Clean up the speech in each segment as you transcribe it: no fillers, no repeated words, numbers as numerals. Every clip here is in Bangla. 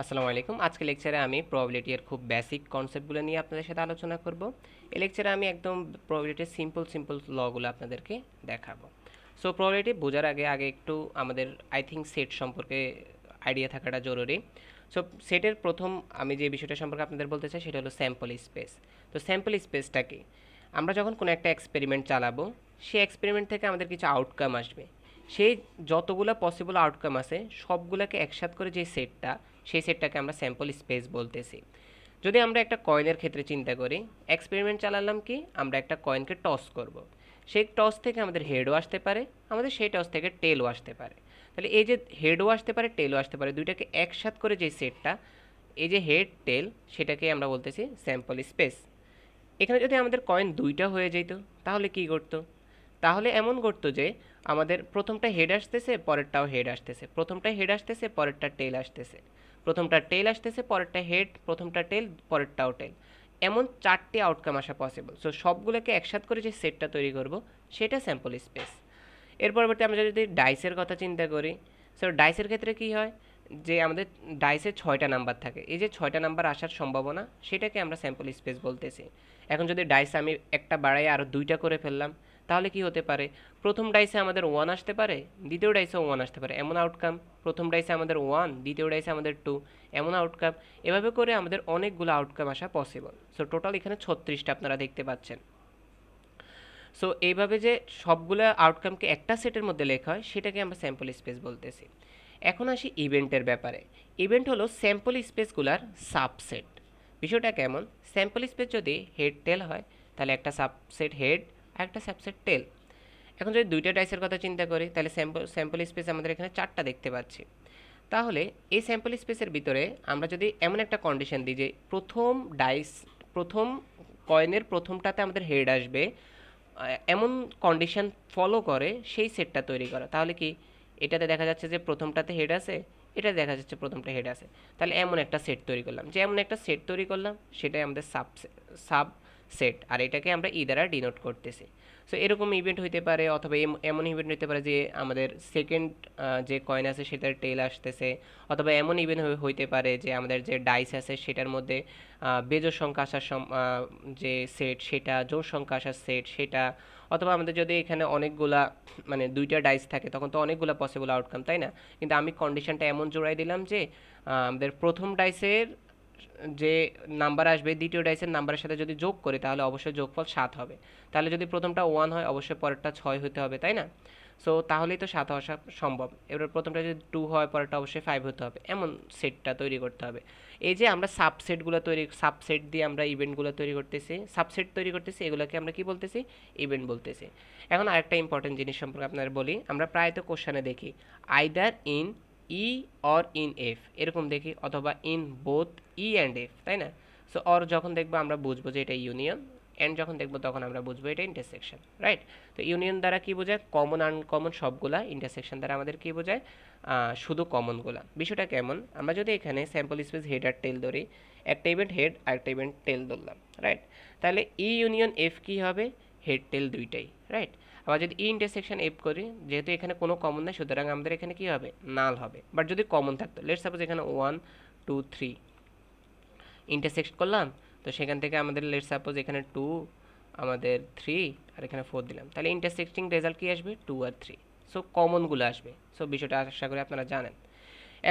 আসসালামু আলাইকুম। আজকে লেকচারে আমি প্রবাবিলিটি এর খুব বেসিক কনসেপ্টগুলো নিয়ে আপনাদের সাথে আলোচনা করব। এই লেকচারে আমি একদম প্রবাবিলিটির সিম্পল লগুলো আপনাদেরকে দেখাবো। সো প্রবাবিলিটি বোঝার আগে একটু আমাদের আই থিঙ্ক সেট সম্পর্কে আইডিয়া থাকাটা জরুরি। সো সেটের প্রথম আমি যে বিষয়টা সম্পর্কে আপনাদের বলতে চাই সেটা হলো স্যাম্পল স্পেস। তো স্যাম্পল স্পেসটা কি? আমরা যখন কোনো একটা এক্সপেরিমেন্ট চালাবো, সেই এক্সপেরিমেন্ট থেকে আমাদের কিছু আউটকাম আসবে। সেই যতগুলো পসিবল আউটকাম আছে সবগুলোকে একসাথ করে যে সেটটা, সেই সেটটাকে আমরা স্যাম্পল স্পেস বলতেছি। যদি আমরা একটা কয়েনের ক্ষেত্রে চিন্তা করি, এক্সপেরিমেন্ট চালালাম কি, আমরা একটা কয়েনকে টস করব। সেই টস থেকে আমাদের হেডও আসতে পারে, আমাদের সেই টস থেকে টেলও আসতে পারে। তাহলে এই যে হেডও আসতে পারে, টেলও আসতে পারে, দুইটাকে একসাথ করে যে সেটটা, এই যে হেড টেল, সেটাকে আমরা বলতেছি স্যাম্পল স্পেস। এখানে যদি আমাদের কয়েন দুইটা হয়ে যেত, তাহলে কি করতো? তাহলে এমন করতো যে আমাদের প্রথমটা হেড আসতেছে, পরেরটাও হেড আসতেছে, প্রথমটা হেড আসতেছে, পরেরটা টেল আসতেছে, প্রথমটা টেল আসতেছে, পরেরটা হেড, প্রথমটা টেল, পরেরটাও টেল। এমন চারটি আউটকাম আসা পসিবল। সো সবগুলোকে একসাথ করে যে সেটটা তৈরি করব, সেটা স্যাম্পল স্পেস। এর পরবর্তী আমরা যদি ডাইসের কথা চিন্তা করি, সো ডাইসের ক্ষেত্রে কি হয়, যে আমাদের ডাইসে 6টা নাম্বার থাকে। এই যে 6টা নাম্বার আসার সম্ভাবনা, সেটাকে আমরা স্যাম্পল স্পেস বলতেছি। এখন যদি ডাইস আমি একটা বাড়াই আরও দুইটা করে ফেললাম, তাহলে কি হতে পারে? প্রথম ডাইসে আমাদের 1 আসতে পারে, দ্বিতীয় ডাইসেও 1 আসতে পারে, এমন আউটকাম। প্রথম ডাইসে আমাদের 1, দ্বিতীয় ডাইসে আমাদের 2, এমন আউটকাম। এভাবে করে আমাদের অনেকগুলো আউটকাম আসা পসিবল। সো টোটাল এখানে 36টা আপনারা দেখতে পাচ্ছেন। সো এইভাবে যে সবগুলো আউটকামকে একটা সেটের মধ্যে লেখা হয়, সেটাকে আমরা স্যাম্পল স্পেস বলতেছি। এখন আসি ইভেন্টের ব্যাপারে। ইভেন্ট হলো স্যাম্পল স্পেসগুলার সাবসেট। বিষয়টা কেমন? স্যাম্পল স্পেস যদি হেড টেল হয়, তাহলে একটা সাবসেট হেড আর একটা সাবসেট টেল। এখন যদি দুইটা ডাইসের কথা চিন্তা করি, তাহলে স্যাম্পল স্পেস আমাদের এখানে 4টা দেখতে পাচ্ছি। তাহলে এই স্যাম্পল স্পেসের ভিতরে আমরা যদি এমন একটা কন্ডিশন দিই যে প্রথম কয়েনের প্রথমটাতে আমাদের হেড আসবে, এমন কন্ডিশন ফলো করে সেই সেটটা তৈরি করা, তাহলে কি এটাতে দেখা যাচ্ছে যে প্রথমটাতে হেড আছে, এটা দেখা যাচ্ছে প্রথমটা হেড আছে। তাহলে এমন একটা সেট তৈরি করলাম, যে এমন একটা সেট তৈরি করলাম, সেটাই আমাদের সাব সেট, আর এটাকে আমরা ই দ্বারা ডিনোট করতেছি। সো এরকম ইভেন্ট হইতে পারে, অথবা এমন ইভেন্ট হইতে পারে যে আমাদের সেকেন্ড যে কয়েন আছে সেটার টেল আসতেছে, অথবা এমন ইভেন্ট হইতে পারে যে আমাদের যে ডাইস আছে সেটার মধ্যে বেজোড় সংখ্যা আসার যে সেট, সেটা জোড় সংখ্যা আসার সেট সেটা, অথবা আমাদের যদি এখানে অনেকগুলা মানে দুইটা ডাইস থাকে, তখন তো অনেকগুলা পসিবল আউটকাম, তাই না? কিন্তু আমি কন্ডিশনটা এমন জোড়াই দিলাম যে আমাদের প্রথম ডাইসের যে নাম্বার আসবে দ্বিতীয় ডাইসের নাম্বারের সাথে যদি যোগ করি, তাহলে অবশ্যই যোগফল 7 হবে। তাহলে যদি প্রথমটা 1 হয়, অবশ্যই পরেরটা 6 হতে হবে, তাই না? সো তাহলেই তো 7 হওয়া সম্ভব। এবার প্রথমটা যদি 2 হয়, পরেরটা অবশ্যই 5 হতে হবে, এমন সেটটা তৈরি করতে হবে। এই যে আমরা সাবসেট দিয়ে আমরা ইভেন্টগুলো তৈরি করতেছি, সাবসেট তৈরি করতেছি, এগুলোকে আমরা কি বলতেছি? ইভেন্ট বলতেছি। এখন আরেকটা ইম্পর্টেন্ট জিনিস সম্পর্কে আপনাদের বলি। আমরা প্রায় তো কোশ্চেনে দেখি either in E or in F, এরকম দেখি, অথবা in both E and F, তাই না? সো অর যখন দেখবো আমরা বুঝবো যে এটা ইউনিয়ন, অ্যান্ড যখন দেখবো তখন আমরা বুঝবো এটা ইন্টারসেকশন, রাইট? তো ইউনিয়ন দ্বারা কি বোঝায়? কমন আনকমন সবগুলা। ইন্টারসেকশন দ্বারা আমাদের কি বোঝায়? শুধু কমনগুলা। বিষয়টা কেমন? আমরা যদি এখানে স্যাম্পল স্পেস হেড আর টেল ধরি, একটা ইভেন্ট হেড আর একটা ইভেন্ট টেল ধরলাম, রাইট? তাহলে ই ইউনিয়ন এফ কি হবে? হেড টেল দুইটাই, রাইট? আবার যদি ই ইন্টারসেকশন এফ করি, যেহেতু এখানে কোনো কমন নেই, সুতরাং আমাদের এখানে কি হবে? নাল হবে। বাট যদি কমন থাকতো, লেটস সাপোজ এখানে 1 2 3 ইন্টারসেক্ট করলাম, তো সেখান থেকে আমাদের লেটস সাপোজ এখানে 2, আমাদের 3, আর এখানে 4 দিলাম, তাহলে ইন্টারসেক্টিং রেজাল্ট কি আসবে? 2 আর 3। সো কমনগুলো আসবে। সো বিষয়টা আশা করি আপনারা জানেন।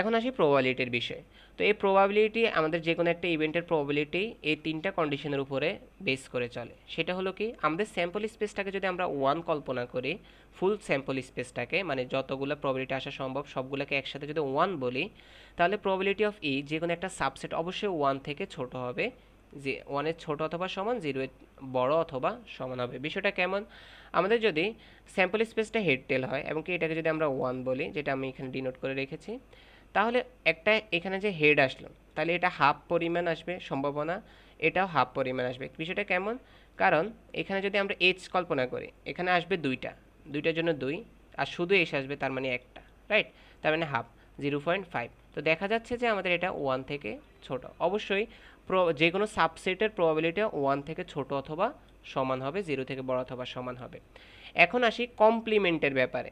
এখন আসি প্রবাবিলিটির বিষয়ে। তো এই প্রবাবিলিটি আমাদের যে কোনো একটা ইভেন্টের প্রবাবিলিটি এই 3টা কন্ডিশনের উপরে বেস করে চলে। সেটা হলো কি, আমাদের স্যাম্পল স্পেসটাকে যদি আমরা 1 কল্পনা করি, ফুল স্যাম্পল স্পেসটাকে, মানে যতগুলো প্রবাবিলিটি আসা সম্ভব সবগুলোকে একসাথে যদি 1 বলি, তাহলে প্রবাবিলিটি অফ ই যে কোনো একটা সাবসেট অবশ্যই 1 থেকে ছোট হবে। যে 1 এর ছোট অথবা সমান, 0 এর বড় অথবা সমান হবে। বিষয়টা কেমন? আমাদের যদি স্যাম্পল স্পেসটা হেড টেল হয়, এবং কি এটাকে যদি আমরা 1 বলি, যেটা আমি এখানে ডিনোট করে রেখেছি, তাহলে একটা এখানে যে হেড আসলো, তাহলে এটা হাফ পরিমাণ আসবে সম্ভাবনা, এটাও হাফ পরিমাণ আসবে। বিষয়টা কেমন? কারণ এখানে যদি আমরা এইচ কল্পনা করি, এখানে আসবে দুইটার জন্য 2, আর শুধু এস আসবে, তার মানে একটা, রাইট? তার মানে হাফ, 0.5। তো দেখা যাচ্ছে যে আমাদের এটা 1 থেকে ছোট। অবশ্যই যে কোনো সাবসেটের প্রবাবিলিটি 1 থেকে ছোট অথবা সমান হবে, 0 থেকে বড় অথবা সমান হবে। এখন আসি কমপ্লিমেন্টের ব্যাপারে।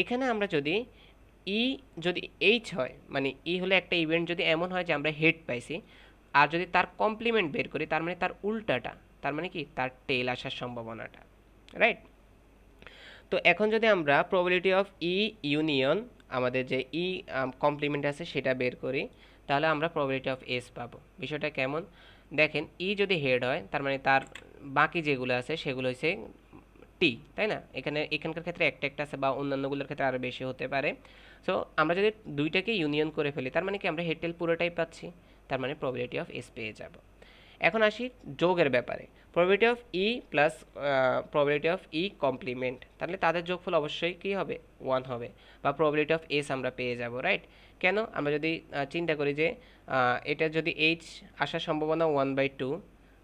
এখানে আমরা যদি ই যদি এইচ হয়, মানে ই হলে একটা ইভেন্ট যদি এমন হয় যে আমরা হেড পাইছি, আর যদি তার কমপ্লিমেন্ট বের করি তার মানে তার উল্টাটা, তার মানে কি তার টেল আসার সম্ভাবনাটা, রাইট? তো এখন যদি আমরা প্রবাবিলিটি অফ ই ইউনিয়ন আমাদের যে ই কমপ্লিমেন্ট আছে সেটা বের করি, তাহলে আমরা প্রবাবিলিটি অফ এস পাবো। বিষয়টা কেমন দেখেন, ই যদি হেড হয় তার মানে তার বাকি যেগুলো আছে সেগুলো হচ্ছে টি, তাই না? এখানকার ক্ষেত্রে একটা একটা আছে বা অন্যান্যগুলোর ক্ষেত্রে আরও বেশি হতে পারে। সো আমরা যদি দুইটাকে ইউনিয়ন করে ফেলি তার মানে কি আমরা হেড টেল পুরোটাই পাচ্ছি, তার মানে প্রবাবিলিটি অফ এস পেয়ে যাব। এখন আসি যোগের ব্যাপারে, probability of E plus probability of E complement, তাহলে তাদের যোগফল অবশ্যই কী হবে, 1 হবে, বা প্রবাবিলিটি অফ এস আমরা পেয়ে যাব, রাইট? কেন, আমরা যদি চিন্তা করি যে এটা যদি এইচ আসার সম্ভাবনা 1/2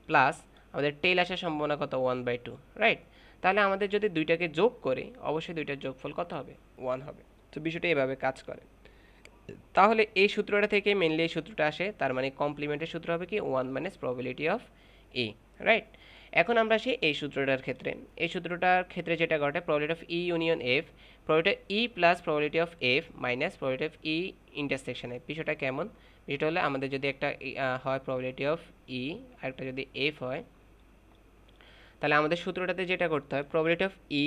প্লাস আমাদের টেল আসার সম্ভাবনা কত, 1/2, রাইট? তাহলে আমাদের যদি দুইটাকে যোগ করি অবশ্যই দুইটার যোগফল কত হবে, 1 হবে। তো বিষয়টা এভাবে কাজ করে। তাহলে এই সূত্রটা থেকে মেনলি এই সূত্রটা আসে, তার মানে কমপ্লিমেন্টের সূত্র হবে কি 1 minus probability of A, right? এখন আমরা আসি এই সূত্রটার ক্ষেত্রে। এই সূত্রটার ক্ষেত্রে যেটা ঘটে, probability of E union F, probability E plus probability of F minus probability of E intersection F. বিষয়টা কেমন, বিষয়টা হলে আমাদের যদি একটা হয় প্রবাবিলিটি অফ ই আর একটা যদি এফ হয়, তাহলে আমাদের সূত্রটাতে যেটা করতে হয়, probability of E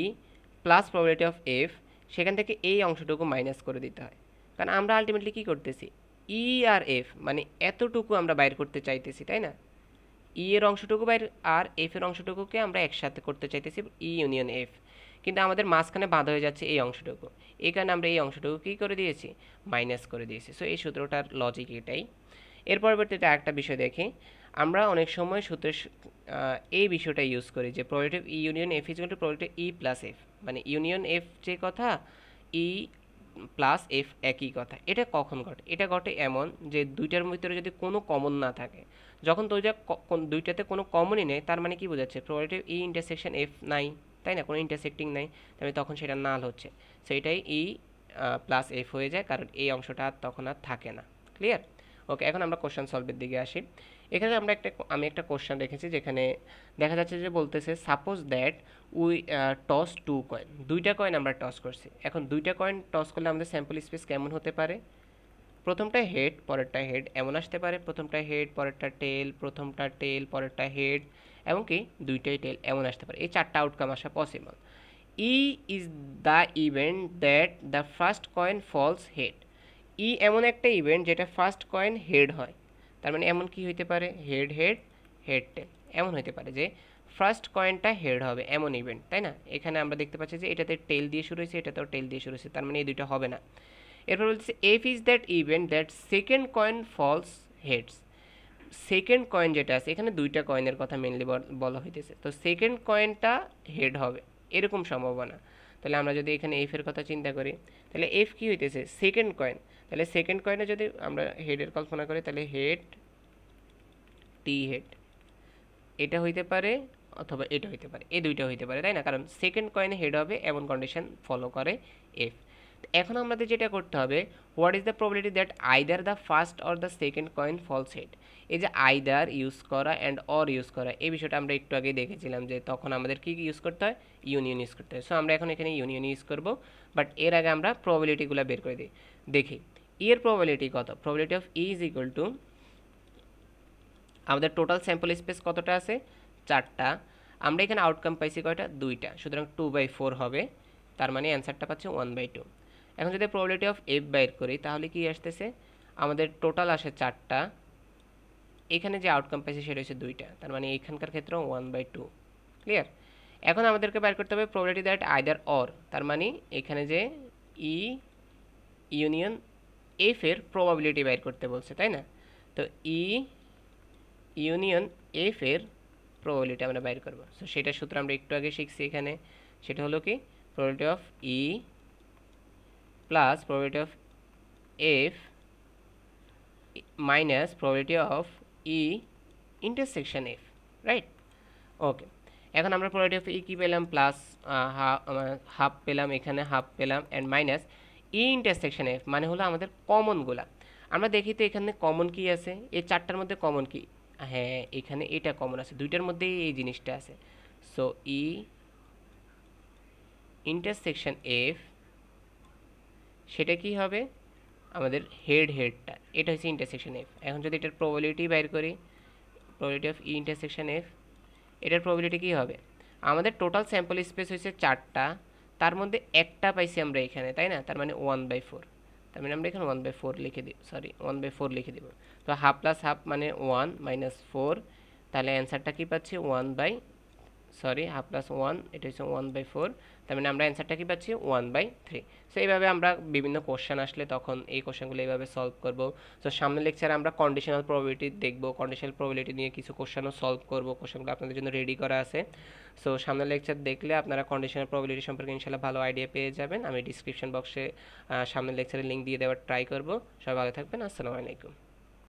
plus probability of F, সেখান থেকে এই অংশটুকু মাইনাস করে দিতে হয়। কারণ আমরা আলটিমেটলি কী করতেছি, ই আর এফ মানে এতটুকু আমরা বাইর করতে চাইতেছি, তাই না? ই এর অংশটুকু বাইর আর এফ এর অংশটুকুকে আমরা একসাথে করতে চাইতেছি, ই ইউনিয়ন এফ, কিন্তু আমাদের মাঝখানে বাঁধা হয়ে যাচ্ছে এই অংশটুকু, এই কারণে আমরা এই অংশটুকু কী করে দিয়েছি, মাইনাস করে দিয়েছি। সো এই সূত্রটার লজিক এটাই। এর পরবর্তীতে একটা বিষয় দেখি, আমরা অনেক সময় সূত্রের এই বিষয়টা ইউজ করি যে probability of E union F is equal to probability E plus F, মানে ইউনিয়ন এফ যে কথা, ই প্লাস এফ একই কথা। এটা কখন ঘটে, এটা ঘটে এমন যে দুইটার ভিতরে যদি কোনো কমন না থাকে, যখন দুইটাতে কোনো কমনই নেই তার মানে কি বোঝাচ্ছে, প্রবাবিলিটি ই ইন্টারসেকশন এফ নাই, তাই না? কোনো ইন্টারসেক্টিং নাই, তবে তখন সেটা নাল হচ্ছে। সো এটাই ই প্লাস এফ হয়ে যায়, কারণ এই অংশটা তখন আর থাকে না। ক্লিয়ার? ওকে, এখন আমরা কোশ্চেন সলভের দিকে আসি। এখানে আমি একটা কোশ্চেন রেখেছি যেখানে দেখা যাচ্ছে যে বলতেছে suppose that we toss 2 coin, দুইটা কয়েন আমরা টস করছি। এখন দুইটা কয়েন টস করলে আমাদের স্যাম্পল স্পেস কেমন হতে পারে, প্রথমটা হেড পরেরটা হেড এমন আসতে পারে, প্রথমটা হেড পরেরটা টেল, প্রথমটা টেল পরেরটা হেড, এমনকি দুইটাই টেল এমন আসতে পারে। এই চারটা আউটকাম আসা possible. E is the event that the first coin falls head, E এমন একটা ইভেন্ট যেটা ফার্স্ট কয়েন হেড হয়, তার মানে এমন কি হইতে পারে, হেড হেড হেড টেল এমন হইতে পারে যে ফার্স্ট কয়েনটা হেড হবে এমন ইভেন্ট, তাই না? এখানে আমরা দেখতে পাচ্ছি যে এটাতে টেল দিয়ে শুরু হয়েছে, এটাতেও টেল দিয়ে শুরু হয়েছে, তার মানে এই দুইটা হবে না। এরপর বলছে F is that event that second coin falls heads, second coin যেটা আছে এখানে দুইটা কয়েনের কথা মেনলি বলা হইতেছে, তো সেকেন্ড কয়েনটা হেড হবে এরকম সম্ভাবনা। তাহলে আমরা যদি এখানে এফ এর কথা চিন্তা করি, তাহলে এফ কি হইতেছে, সেকেন্ড কয়েন, তাহলে সেকেন্ড কয়েনে যদি আমরা হেডের কল্পনা করি তাহলে হেড টি হেড এটা হইতে পারে অথবা এটা হইতে পারে, এই দুইটা হইতে পারে, তাই না? কারণ সেকেন্ড কয়েনে হেড হবে এমন কন্ডিশন ফলো করে এফ। এখন আমাদের যেটা করতে হবে, what is the probability that either the first or the second coin falls head, এই যে আইদার ইউজ করা অ্যান্ড অর ইউজ করা, এই বিষয়টা আমরা একটু আগে দেখেছিলাম যে তখন আমাদের কি ইউজ করতে হয়, ইউনিয়ন ইউজ করতে হয়। সো আমরা এখন এখানে ইউনিয়ন ইউজ করব, বাট এর আগে আমরা প্রবাবিলিটিগুলো বের করে দিই। দেখি ই এর প্রবাবিলিটি কত, probability of E is equal to, আমাদের টোটাল স্যাম্পল স্পেস কতটা আছে, 4টা, আমরা এখানে আউটকাম পাইছি কয়টা, 2টা, সুতরাং 2/4 হবে, তার মানে অ্যান্সারটা পাচ্ছে 1/2। এখন যদি প্রবাবিলিটি অফ এফ বাইর করি তাহলে কি আসতেছে, আমাদের টোটাল আসে 4টা, এখানে যে আউটকাম পাইছে সেটা হচ্ছে 2টা, তার মানে এখানকার ক্ষেত্রেও 1/2। ক্লিয়ার? এখন আমাদেরকে বাইর করতে হবে প্রবাবিলিটি দ্যাট আইদার অর, তার মানে এখানে যে ই ইউনিয়ন এফ এর প্রবাবিলিটি বাইর করতে বলছে, তাই না? তো ই ইউনিয়ন এফ এর প্রবাবিলিটি আমরা বাইর করব। সো সেটার সূত্র আমরা একটু আগে শিখছি এখানে, সেটা হলো কি, probability of E plus probability of F minus probability of E intersection F, right? Okay, এখন আমরা প্রবাবিলিটি অফ ই কী পেলাম, প্লাস হাফ পেলাম, এখানে হাফ পেলাম, and minus E intersection F মানে হলো আমাদের কমনগুলা। আমরা দেখি তো এখানে কমন কি আছে, এই 4টার মধ্যে কমন কি, হ্যাঁ এখানে এটা কমন আছে, দুইটার মধ্যেই এই জিনিসটা আছে। সো ই ইন্টারসেকশন এফ সেটা কি হবে আমাদের হেডটা, এটা হচ্ছে ইন্টারসেকশন এফ। এখন যদি এটার প্রবাবিলিটি বাইর করি, probability of E intersection F, এটার প্রবাবিলিটি কি হবে, আমাদের টোটাল স্যাম্পল স্পেস হচ্ছে 4টা, তার মধ্যে একটা পাইছি আমরা এখানে, তাই না? তার মানে 1/4, তার মানে আমরা এখানে 1/4 লিখে দিই, সরি 1/4 লিখে দিব। তো হাফ প্লাস হাফ মানে 1 মাইনাস 4, তাহলে অ্যান্সারটা কি পাচ্ছি হাফ প্লাস 1, এটা হচ্ছে 1/4, তার মানে আমরা অ্যান্সারটা কি পাচ্ছি 1/3। সো এইভাবে আমরা বিভিন্ন কোশ্চেন আসলে তখন এই কোশ্চেনগুলো এইভাবে সলভ করব। তো সামনের লেকচারে আমরা কন্ডিশনাল প্রবাবিলিটি দেখব, কন্ডিশনাল প্রবাবিলিটি নিয়ে কিছু কোশ্চেনও সলভ করব, কোশ্চেনগুলো আপনাদের জন্য রেডি করা আছে। সো সামনের লেকচার দেখলে আপনারা কন্ডিশনাল প্রবাবিলিটি সম্পর্কে ইনশাআল্লাহ ভালো আইডিয়া পেয়ে যাবেন। আমি ডিসক্রিপশন বক্সে সামনের লেকচারের লিঙ্ক দিয়ে দেওয়ার ট্রাই করব। সবাই ভালো থাকবেন, আসসালামু আলাইকুম।